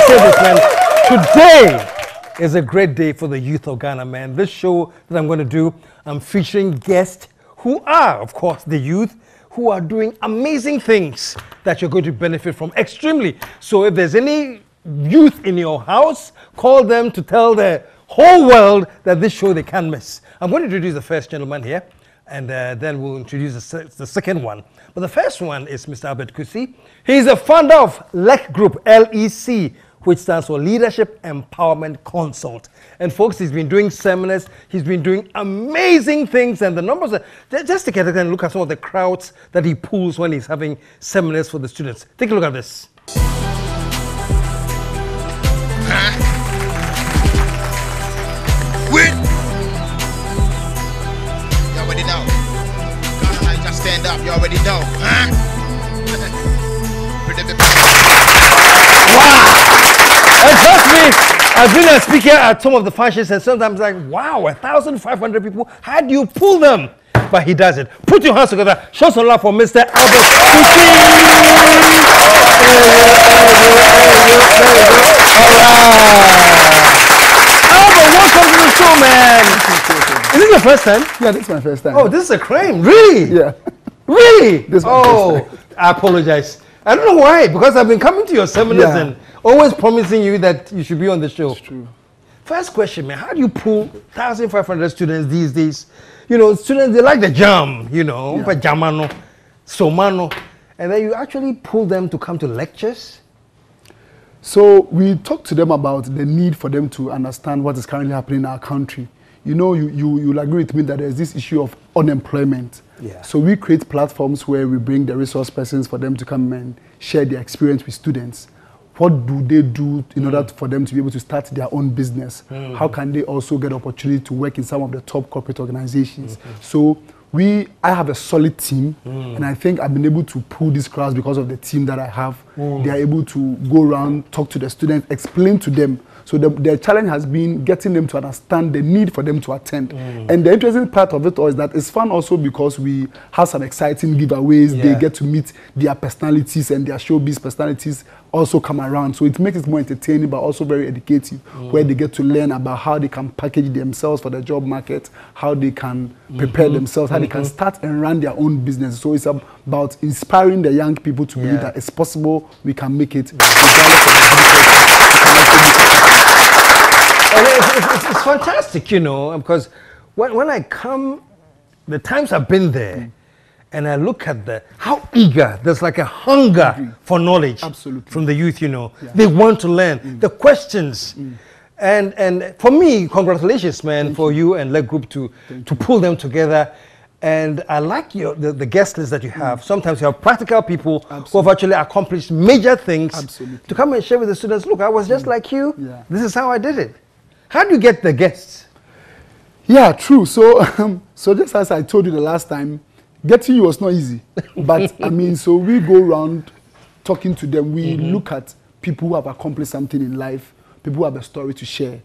me say this, man. Today is a great day for the youth of Ghana, man. This show that I'm going to do, I'm featuring guests who are, of course, the youth who are doing amazing things that you're going to benefit from extremely. So if there's any youth in your house, call them to tell the whole world that this show they can't miss. I'm going to introduce the first gentleman here, and then we'll introduce the second one. But the first one is Mr. Albert Kusi. He's the founder of LEC Group, LEC, which stands for Leadership Empowerment Consult. And folks, he's been doing seminars, he's been doing amazing things, and the numbers are, just take a look and look at some of the crowds that he pulls when he's having seminars for the students. Take a look at this. Win! You already know. Ghana, just stand up, you already know. Wow! And trust me, I've been a speaker at some of the functions, and sometimes like, wow, 1,500 people, how do you pull them? But he does it. Put your hands together. Show some love for Mr. Albert Kusi. Albert, welcome to the show, man. Is this your first time? Yeah, this is my first time. Oh, this is a crime. Really? Yeah. Really? This is my first time. I apologize. I don't know why, because I've been coming to your seminars and always promising you that you should be on the show. It's true. First question, man, how do you pull 1,500 students these days? You know, students, they like the jam, you know, jamano, somano, and then you actually pull them to come to lectures? So we talk to them about the need for them to understand what is currently happening in our country. You know, you'll agree with me that there's this issue of unemployment. Yeah. So we create platforms where we bring the resource persons for them to come and share their experience with students. What do they do in order for them to be able to start their own business? How can they also get opportunity to work in some of the top corporate organizations? So I have a solid team, and I think I've been able to pull this class because of the team that I have. They are able to go around, talk to the students, explain to them. So the challenge has been getting them to understand the need for them to attend. And the interesting part of it all is that it's fun also because we have some exciting giveaways. They get to meet their personalities, and their showbiz personalities also come around. So it makes it more entertaining but also very educative, where they get to learn about how they can package themselves for the job market, how they can prepare themselves, how they can start and run their own business. So it's about inspiring the young people to believe that it's possible, we can make it. And it's fantastic, you know, because when I come, the times I've been there, and I look at how eager, there's like a hunger for knowledge from the youth, you know. They want to learn. The questions. And for me, congratulations, man, for you and LEC Group to pull them together. And I like the guest list that you have. Sometimes you have practical people who have actually accomplished major things to come and share with the students. Look, I was just like you. This is how I did it. How do you get the guests? Yeah, true. So, so just as I told you the last time, getting you was not easy. But I mean, so we go around talking to them. We look at people who have accomplished something in life, people who have a story to share,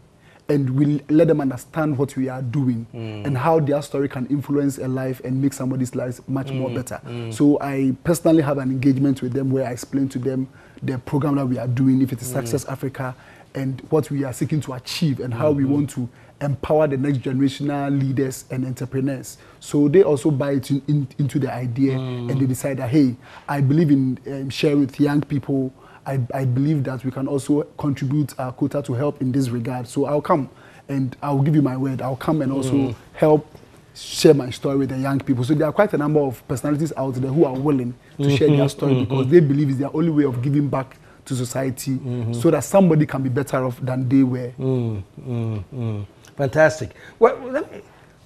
and we let them understand what we are doing and how their story can influence a life and make somebody's life much more better. So I personally have an engagement with them where I explain to them the program that we are doing, if it is Success Africa, and what we are seeking to achieve and how we want to empower the next generational leaders and entrepreneurs. So they also buy it into the idea and they decide that, hey, I believe in sharing with young people. I believe that we can also contribute our quota to help in this regard. So I'll come and I'll give you my word. I'll come and also help share my story with the young people. So there are quite a number of personalities out there who are willing to share their story because they believe it's their only way of giving back to society so that somebody can be better off than they were. Fantastic. Where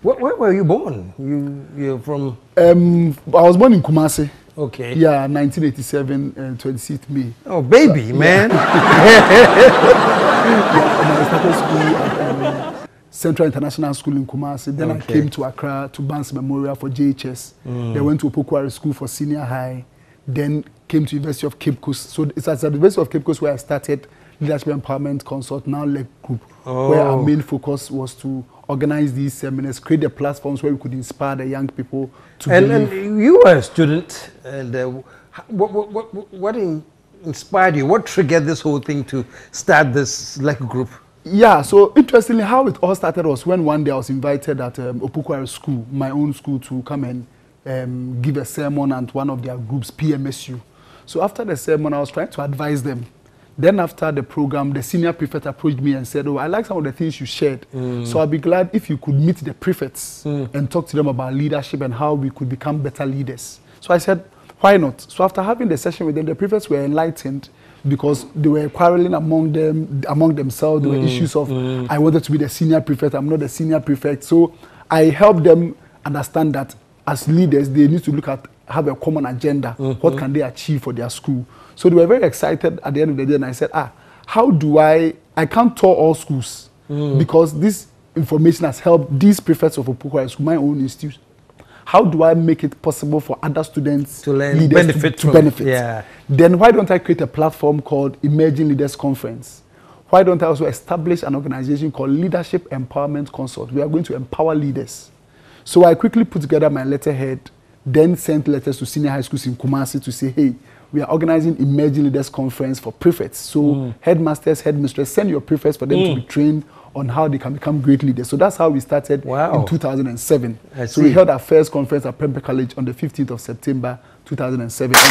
were you born? You're from? I was born in Kumasi. Okay. Yeah, 1987, 26th May. Oh, baby, man. I started school at Central International School in Kumasi. Then I came to Accra to Banks Memorial for JHS. Then went to Opokwari School for senior high. Then came to University of Cape Coast. So it's at the University of Cape Coast where I started Leadership Empowerment Consult, now LEC Group, where our main focus was to organize these seminars, create the platforms where we could inspire the young people to believe. And you were a student, and what inspired you? What triggered this whole thing to start this like group? Yeah, so interestingly, how it all started was when one day I was invited at Opukwari school, my own school, to come and give a sermon at one of their groups, PMSU. So after the sermon, I was trying to advise them. Then after the program, the senior prefect approached me and said, oh, I like some of the things you shared. So I'd be glad if you could meet the prefects and talk to them about leadership and how we could become better leaders. So I said, why not? So after having the session with them, the prefects were enlightened because they were quarreling among themselves. There were issues of, I wanted to be the senior prefect, I'm not the senior prefect. So I helped them understand that as leaders, they need to have a common agenda. What can they achieve for their school? So they were very excited at the end of the day, and I said, how do I can't tour all schools because this information has helped these prefects of Opukwari School, my own institute. How do I make it possible for other students to learn, benefit? Yeah. Then why don't I create a platform called Emerging Leaders Conference? Why don't I also establish an organization called Leadership Empowerment Consult? We are going to empower leaders. So I quickly put together my letterhead, then sent letters to senior high schools in Kumasi to say, hey, we are organizing Emerging Leaders Conference for prefects. So headmasters, headmistresses, send your prefects for them to be trained on how they can become great leaders. So that's how we started in 2007. So we held our first conference at Prempeh College on the 15th of September 2007. And the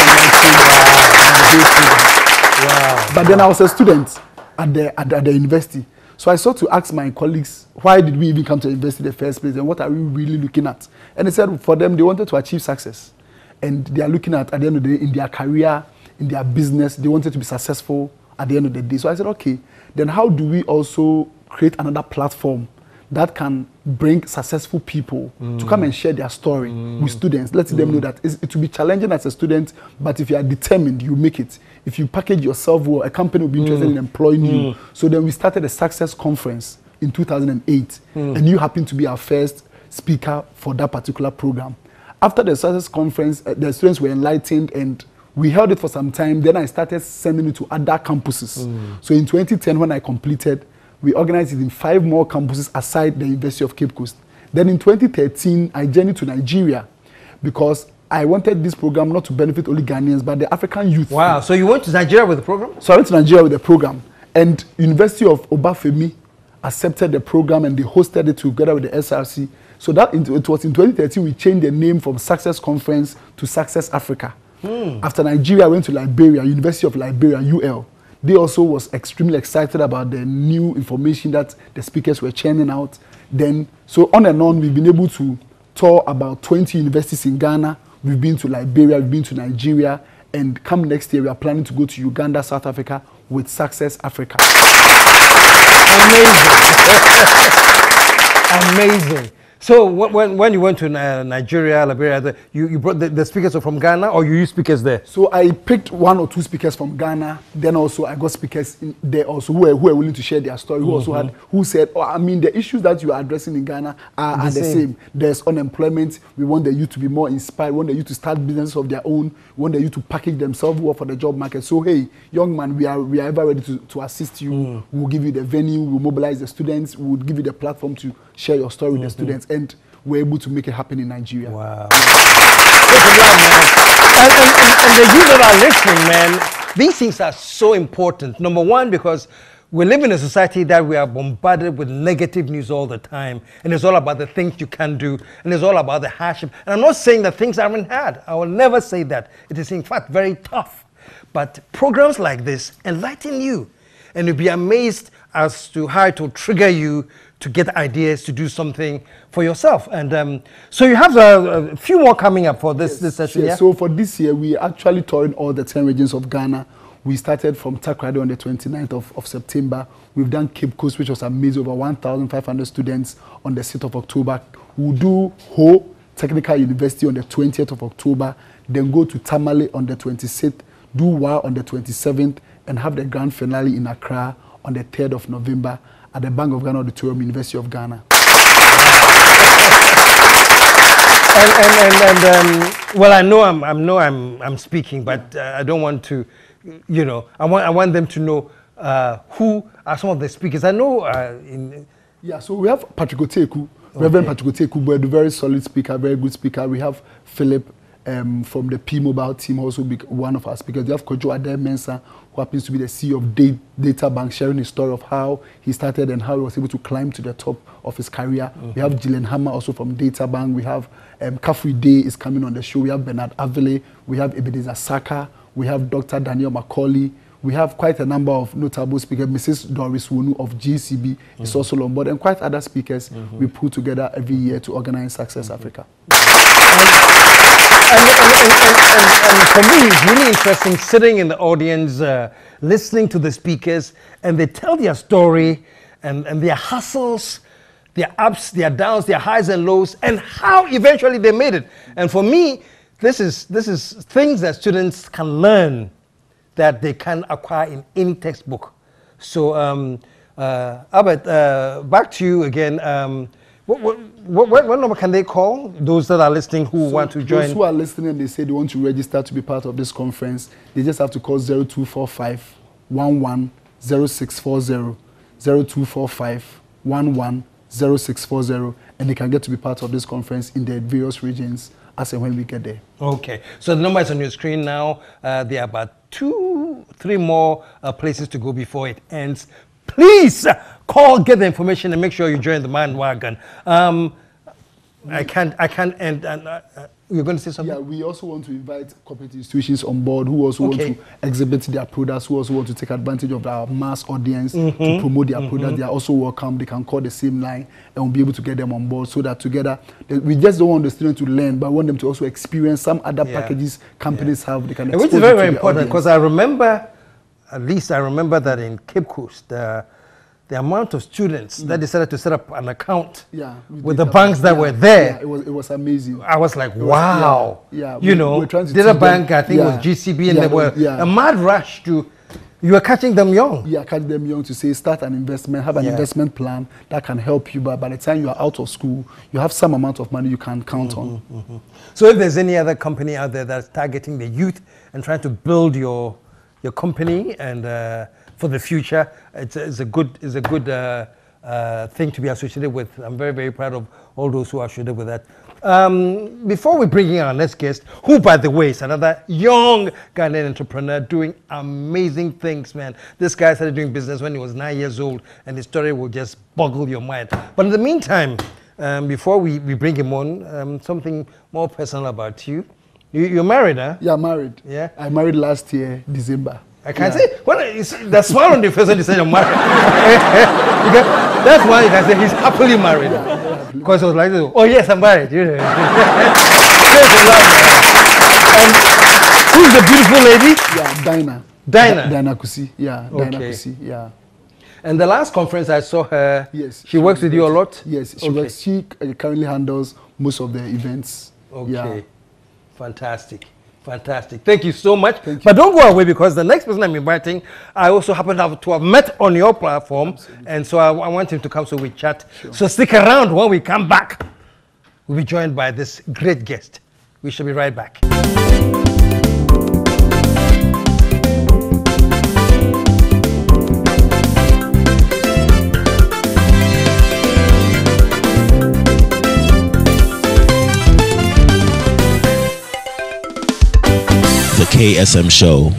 prefects were very enlightened. But then I was a student at the university. So I sought to ask my colleagues, why did we even come to the university in the first place and what are we really looking at? And they said for them, they wanted to achieve success. And they are looking at the end of the day, in their career, in their business, they wanted to be successful at the end of the day. So I said, okay, then how do we also create another platform that can bring successful people to come and share their story with students, letting them know that it will be challenging as a student, but if you are determined, you make it. If you package yourself well, a company will be interested in employing you. So then we started a success conference in 2008, and you happened to be our first speaker for that particular program. After the success conference, the students were enlightened and we held it for some time. Then I started sending it to other campuses. So in 2010, when I completed, we organized it in 5 more campuses aside the University of Cape Coast. Then in 2013, I journeyed to Nigeria because I wanted this program not to benefit only Ghanaians, but the African youth. Wow, so you went to Nigeria with the program? So I went to Nigeria with the program. And University of Obafemi accepted the program and they hosted it together with the SRC. So that it was in 2013 we changed the name from Success Conference to Success Africa. After Nigeria, I went to Liberia, University of Liberia, UL. They also was extremely excited about the new information that the speakers were churning out. Then, so on and on, we've been able to tour about 20 universities in Ghana. We've been to Liberia, we've been to Nigeria, and come next year, we are planning to go to Uganda, South Africa with Success Africa. Amazing. Amazing. So when you went to Nigeria, Liberia, you brought the speakers from Ghana, or you used speakers there? So I picked 1 or 2 speakers from Ghana. Then also I got speakers in there also who were willing to share their story. Who said, oh, I mean, the issues that you are addressing in Ghana are the same. There's unemployment. We want the youth to be more inspired. We want the youth to start businesses of their own. We want the youth to package themselves well for the job market. So hey, young man, we are ever ready to assist you. We'll give you the venue. We'll mobilize the students. We'll give you the platform to share your story with the students. And we're able to make it happen in Nigeria. Wow. And the youth that are listening, man, these things are so important. Number one, because we live in a society that we are bombarded with negative news all the time. And it's all about the things you can do. And it's all about the hardship. And I'm not saying that things aren't hard. I will never say that. It is, in fact, very tough. But programs like this enlighten you. And you'll be amazed as to how it will trigger you to get ideas to do something for yourself. And so you have a few more coming up for this session. Yes. Yeah? So for this year, we are actually touring all the 10 regions of Ghana. We started from Takoradi on the 29th of September. We've done Cape Coast, which was amazing, over 1,500 students on the 6th of October. We'll do Ho Technical University on the 20th of October, then go to Tamale on the 26th, do WA on the 27th, and have the grand finale in Accra on the 3rd of November at the Bank of Ghana Auditorium, University of Ghana. Well, I know I'm speaking, but I don't want to, you know, I want them to know who are some of the speakers. I know yeah, so we have Patrick Oteku, Reverend Patrick Oteku, but a very solid speaker, very good speaker. We have Philip from the P-Mobile team also be one of our speakers. You have Kojo Ade Mensah, who happens to be the CEO of Data Bank, sharing his story of how he started and how he was able to climb to the top of his career. We have Gillian Hammer also from Data Bank. We have Kafri Day is coming on the show. We have Bernard Avile. We have Ebenezer Saka. We have Dr. Daniel Macaulay. We have quite a number of notable speakers. Mrs. Doris Wonu of GCB is also on board, and quite other speakers we put together every year to organize Success Africa. And for me, it's really interesting sitting in the audience, listening to the speakers, and they tell their story and their hustles, their ups, their downs, their highs and lows, and how eventually they made it. And for me, this is things that students can learn that they can acquire in any textbook. So, Albert, back to you again. What number can they call those that are listening who want to join? Those who are listening and they say they want to register to be part of this conference, they just have to call 0245 11 0640, 0245 11 0640, and they can get to be part of this conference in the various regions as and when we get there. Okay, so the number is on your screen now. There are about 2-3 more places to go before it ends. Please call, get the information, and make sure you join the bandwagon. I can't end. You're going to say something? Yeah, we also want to invite corporate institutions on board who also want to exhibit their products, who also want to take advantage of our mass audience to promote their products. They are also welcome. They can call the same line and we'll be able to get them on board so that together, we just don't want the students to learn, but want them to also experience some other packages companies have. They can which is very, very important, because I remember, at least I remember that in Cape Coast, the amount of students that decided to set up an account with the banks that were there. It was amazing. I was like, wow. You know, Data Bank, I think, was GCB, and they were a mad rush to, you were catching them young. Yeah, catch them young to say, start an investment, have an investment plan that can help you, but by the time you are out of school, you have some amount of money you can count on. So if there's any other company out there that's targeting the youth and trying to build your company and for the future, it's a good thing to be associated with. I'm very, very proud of all those who are associated with that. Before we bring in our next guest, who, by the way, is another young Ghanaian entrepreneur doing amazing things, man. This guy started doing business when he was 9 years old, and his story will just boggle your mind. But in the meantime, before we bring him on, something more personal about you. You're married, huh? Yeah, married. Yeah? I married last year, December. I can't say. Well, the smile on the face when you say you're married. That's why you can say he's happily married. Because it was like, oh yes, I'm married. You know. And who's the beautiful lady? Yeah, Dinah. Dinah Kusi. Yeah, Dinah Kusi. Yeah. And the last conference I saw her, she works with you a lot? Yes, she works. She currently handles most of the events. Okay. Yeah. Fantastic. Fantastic. Thank you so much. But don't go away, because the next person I'm inviting, I also happen to have met on your platform. Absolutely. And so I want him to come so we chat. Sure. So stick around. When we come back, we'll be joined by this great guest. We shall be right back. The KSM Show.